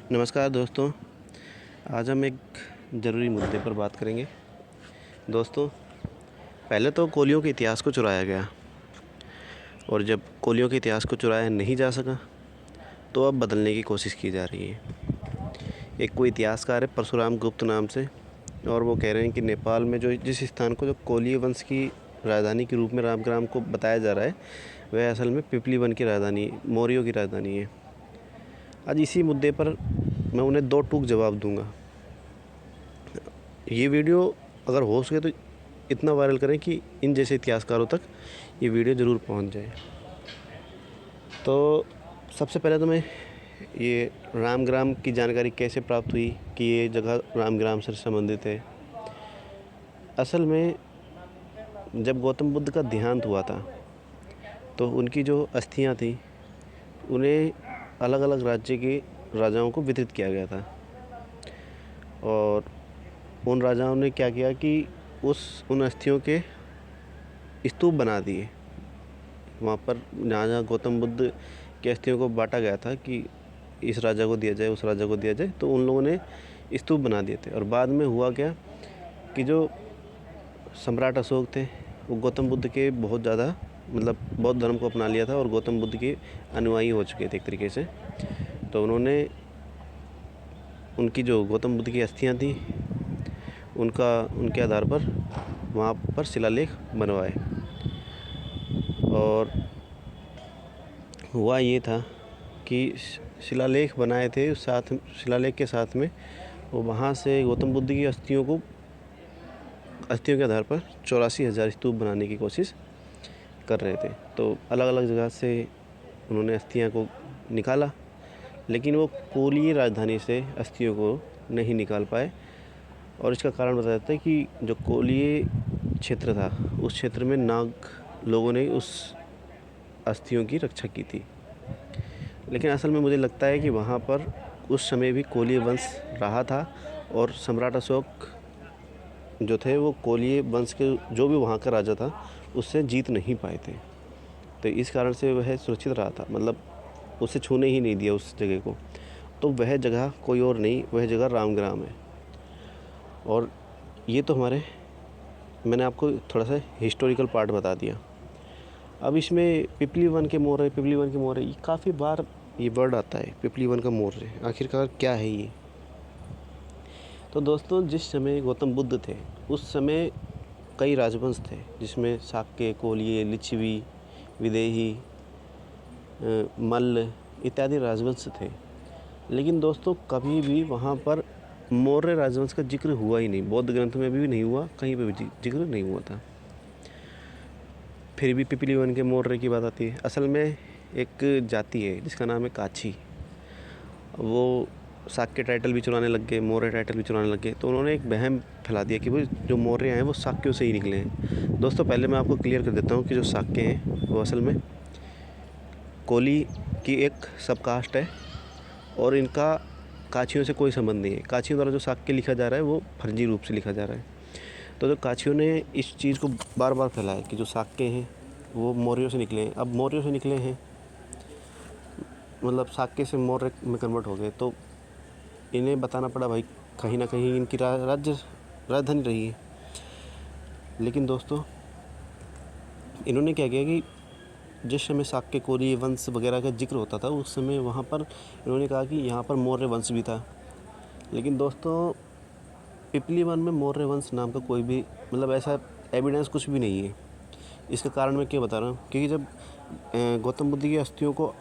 नमस्कार दोस्तों। आज हम एक ज़रूरी मुद्दे पर बात करेंगे। दोस्तों, पहले तो कोलियों के इतिहास को चुराया गया और जब कोलियों के इतिहास को चुराया नहीं जा सका तो अब बदलने की कोशिश की जा रही है। एक कोई इतिहासकार है परशुराम गुप्त नाम से, और वो कह रहे हैं कि नेपाल में जो जिस स्थान को जो कोलीय वंश की राजधानी के रूप में रामग्राम को बताया जा रहा है, वह असल में पिपली वन की राजधानी, मौर्यों की राजधानी है। आज इसी मुद्दे पर मैं उन्हें दो टूक जवाब दूंगा। ये वीडियो अगर हो सके तो इतना वायरल करें कि इन जैसे इतिहासकारों तक ये वीडियो ज़रूर पहुंच जाए। तो सबसे पहले तो मैं ये रामग्राम की जानकारी कैसे प्राप्त हुई कि ये जगह रामग्राम से संबंधित है। असल में जब गौतम बुद्ध का देहांत हुआ था तो उनकी जो अस्थियां थी उन्हें अलग अलग राज्य के राजाओं को वितरित किया गया था, और उन राजाओं ने क्या किया कि उन अस्थियों के स्तूप बना दिए। वहाँ पर जहाँ जहाँ गौतम बुद्ध की अस्थियों को बांटा गया था कि इस राजा को दिया जाए, उस राजा को दिया जाए, तो उन लोगों ने स्तूप बना दिए थे। और बाद में हुआ क्या कि जो सम्राट अशोक थे वो गौतम बुद्ध के बहुत ज़्यादा बौद्ध धर्म को अपना लिया था और गौतम बुद्ध के अनुयायी हो चुके थे एक तरीके से। तो उन्होंने उनकी जो गौतम बुद्ध की अस्थियाँ थी उनके आधार पर वहाँ पर शिलालेख बनवाए। और हुआ ये था कि शिलालेख बनाए थे, शिलालेख के साथ में वो वहाँ से गौतम बुद्ध की अस्थियों के आधार पर 84,000 स्तूप बनाने की कोशिश कर रहे थे। तो अलग अलग जगह से उन्होंने अस्थियाँ को निकाला, लेकिन वो कोलीय राजधानी से अस्थियों को नहीं निकाल पाए। और इसका कारण बताया जाता है कि जो कोलीय क्षेत्र था उस क्षेत्र में नाग लोगों ने उस अस्थियों की रक्षा की थी। लेकिन असल में मुझे लगता है कि वहाँ पर उस समय भी कोलीय वंश रहा था और सम्राट अशोक जो थे वो कोलीय वंश के जो भी वहाँ का राजा था उससे जीत नहीं पाए थे। तो इस कारण से वह सुरक्षित रहा था, उसे छूने ही नहीं दिया उस जगह को। तो वह जगह कोई और नहीं, वह जगह रामग्राम है। और ये तो मैंने आपको थोड़ा सा हिस्टोरिकल पार्ट बता दिया। अब इसमें पिपली वन के मौर्य ये काफ़ी बार ये वर्ड आता है, पिपली वन का मौर्य। आखिरकार क्या है ये? तो दोस्तों, जिस समय गौतम बुद्ध थे उस समय कई राजवंश थे, जिसमें शाक्य, कोलिय, लिच्छवी, विदेही, मल्ल इत्यादि राजवंश थे। लेकिन दोस्तों, कभी भी वहाँ पर मौर्य राजवंश का जिक्र हुआ ही नहीं। बौद्ध ग्रंथ में भी नहीं हुआ, कहीं पे भी जिक्र नहीं हुआ था। फिर भी पिपली वन के मौर्य की बात आती है। असल में एक जाति है जिसका नाम है काछी। वो शाक्य टाइटल भी चुराने लग गए, मौर्य टाइटल भी चुराने लग गए। तो उन्होंने एक वहम फैला दिया कि भाई जो मौर्य हैं वो शाक्यों से ही निकले हैं। दोस्तों, पहले मैं आपको क्लियर कर देता हूँ कि जो शाक्य हैं वो असल में कोली की एक सब कास्ट है और इनका काछियों से कोई संबंध नहीं है। काछियों द्वारा जो शाक्य लिखा जा रहा है वो फर्जी रूप से लिखा जा रहा है। तो जो काछियों ने इस चीज़ को बार बार फैलाया कि जो शाक्य हैं वो मौर्यों से निकले हैं। अब मौर्यों से निकले हैं शाक्य से मौर्य में कन्वर्ट हो गए, तो इन्हें बताना पड़ा भाई कहीं ना कहीं इनकी राजधानी रही है। लेकिन दोस्तों, इन्होंने क्या किया कि जिस समय शाक्य, कोलीय वंश वगैरह का जिक्र होता था उस समय वहाँ पर इन्होंने कहा कि यहाँ पर मौर्य वंश भी था। लेकिन दोस्तों, पिपली वन में मौर्य वंश नाम का कोई भी ऐसा एविडेंस कुछ भी नहीं है। इसका कारण मैं क्या बता रहा हूँ, क्योंकि जब गौतम बुद्ध की अस्थियों को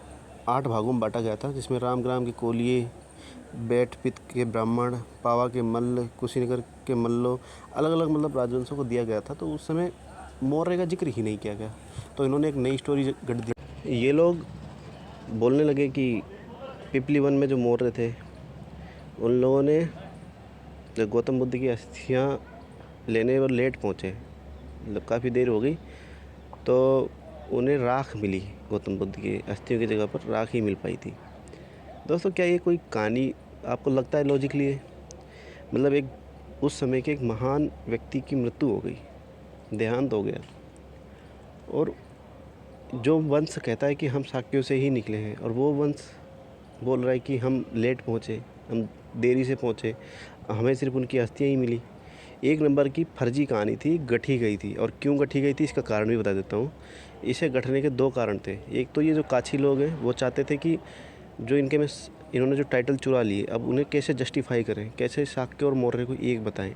8 भागों में बांटा गया था, जिसमें रामग्राम के कोलिये, बैठ पित के ब्राह्मण, पावा के मल्ल, कुशीनगर के मल्लों, अलग अलग राजवंशों को दिया गया था, तो उस समय मौर्य का जिक्र ही नहीं किया गया। तो इन्होंने एक नई स्टोरी गढ़ दी। ये लोग बोलने लगे कि पिपली वन में जो मौर्य थे उन लोगों ने जब गौतम बुद्ध की अस्थियाँ लेने और लेट पहुँचे, काफ़ी देर हो गई, तो उन्हें राख मिली। गौतम बुद्ध की अस्थियों की जगह पर राख ही मिल पाई थी। दोस्तों, क्या ये कोई कहानी आपको लगता है लॉजिकली है? एक उस समय के एक महान व्यक्ति की मृत्यु हो गई, देहांत हो गया, और जो वंश कहता है कि हम शाक्यों से ही निकले हैं और वो वंश बोल रहा है कि हम लेट पहुँचे, हम देरी से पहुँचे, हमें सिर्फ उनकी अस्थियाँ ही मिली। एक नंबर की फर्जी कहानी थी, गढ़ी गई थी। और क्यों गढ़ी गई थी इसका कारण भी बता देता हूँ। इसे गढ़ने के 2 कारण थे। एक तो ये जो काछी लोग हैं वो चाहते थे कि जो इन्होंने जो टाइटल चुरा लिए, अब उन्हें कैसे जस्टिफ़ाई करें, कैसे शाक्य और मौर्य को एक बताएँ।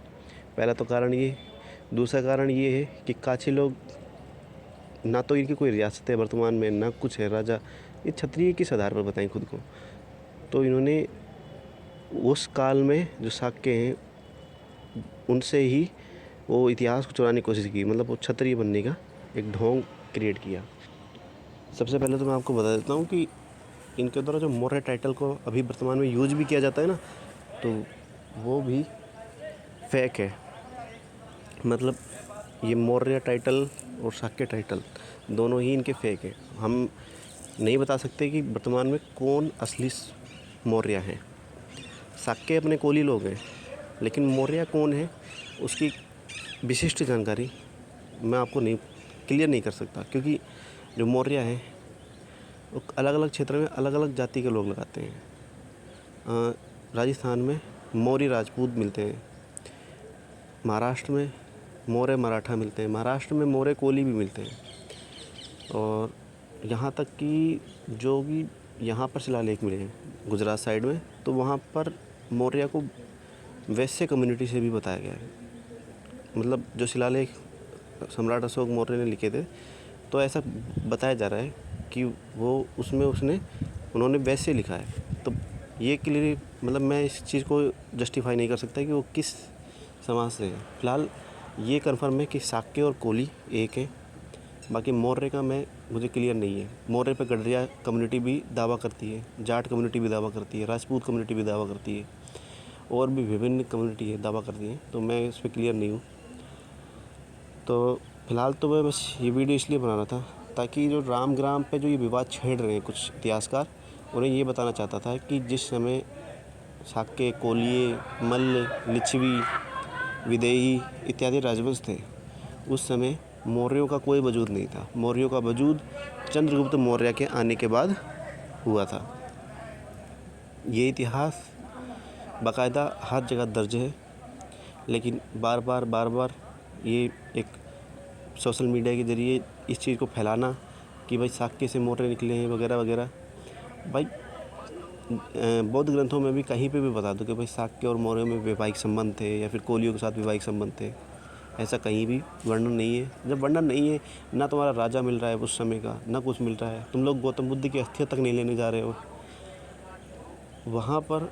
पहला तो कारण ये। दूसरा कारण ये है कि काछी लोग, ना तो इनकी कोई रियासत है वर्तमान में, ना कुछ है राजा, ये क्षत्रिय किस आधार पर बताएं खुद को। तो इन्होंने उस काल में जो शाक्य हैं उनसे ही वो इतिहास को चुराने की कोशिश की, मतलब वो क्षत्रिय बनने का एक ढोंग क्रिएट किया। सबसे पहले तो मैं आपको बता देता हूँ कि इनके द्वारा जो मौर्य टाइटल को अभी वर्तमान में यूज भी किया जाता है ना, तो वो भी फेक है। मतलब ये मौर्य टाइटल और शाक्य टाइटल दोनों ही इनके फेक है। हम नहीं बता सकते कि वर्तमान में कौन असली मौर्य हैं। शाक्य अपने कोली लोग हैं, लेकिन मौर्य कौन है उसकी विशिष्ट जानकारी मैं आपको नहीं क्लियर नहीं कर सकता, क्योंकि जो मौर्य हैं वो अलग अलग क्षेत्र में अलग अलग जाति के लोग लगाते हैं। राजस्थान में मौर्य राजपूत मिलते हैं, महाराष्ट्र में मौर्य मराठा मिलते हैं, महाराष्ट्र में मौर्य कोली भी मिलते हैं। और यहाँ तक कि जो भी यहाँ पर शिलालेख मिले हैं गुजरात साइड में, तो वहाँ पर मौर्य को वैश्य कम्युनिटी से भी बताया गया है। मतलब जो शिलालेख सम्राट अशोक मौर्य ने लिखे थे, तो ऐसा बताया जा रहा है कि वो उन्होंने वैसे लिखा है। तो ये क्लियर, मतलब मैं इस चीज़ को जस्टिफाई नहीं कर सकता कि वो किस समाज से है। फ़िलहाल ये कन्फर्म है कि शाक्य और कोली एक है। बाकी मौर्य का मुझे क्लियर नहीं है। मौर्य पे गडरिया कम्युनिटी भी दावा करती है, जाट कम्युनिटी भी दावा करती है, राजपूत कम्युनिटी भी दावा करती है, और भी विभिन्न कम्युनिटी है दावा करती है। तो मैं इस पर क्लियर नहीं हूँ। तो फ़िलहाल तो मैं बस ये वीडियो इसलिए बना रहा था ताकि जो रामग्राम पे जो ये विवाद छेड़ रहे हैं कुछ इतिहासकार, उन्हें ये बताना चाहता था कि जिस समय शाक्य, कोलिये, मल्ल, लिच्छवी, विदेही इत्यादि राजवंश थे, उस समय मौर्यों का कोई वजूद नहीं था। मौर्यों का वजूद चंद्रगुप्त मौर्य के आने के बाद हुआ था। ये इतिहास बाकायदा हर जगह दर्ज है, लेकिन बार बार ये एक सोशल मीडिया के ज़रिए इस चीज़ को फैलाना कि भाई शाक्य से मौर्य निकले हैं वगैरह वगैरह। भाई बौद्ध ग्रंथों में भी कहीं पे भी बता दो कि भाई शाक्य और मौर्य में वैवाहिक संबंध थे या फिर कोलियों के साथ वैवाहिक संबंध थे, ऐसा कहीं भी वर्णन नहीं है। जब वर्णन नहीं है, ना तुम्हारा राजा मिल रहा है उस समय का, ना कुछ मिल रहा है, तुम लोग गौतम बुद्ध की अस्थियाँ तक नहीं लेने जा रहे हो, वहाँ पर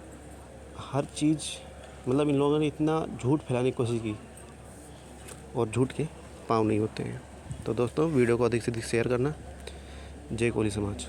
हर चीज़, मतलब इन लोगों ने इतना झूठ फैलाने की कोशिश की, और झूठ के पाँव नहीं होते हैं। तो दोस्तों वीडियो को अधिक से अधिक शेयर करना। जय कोली समाज।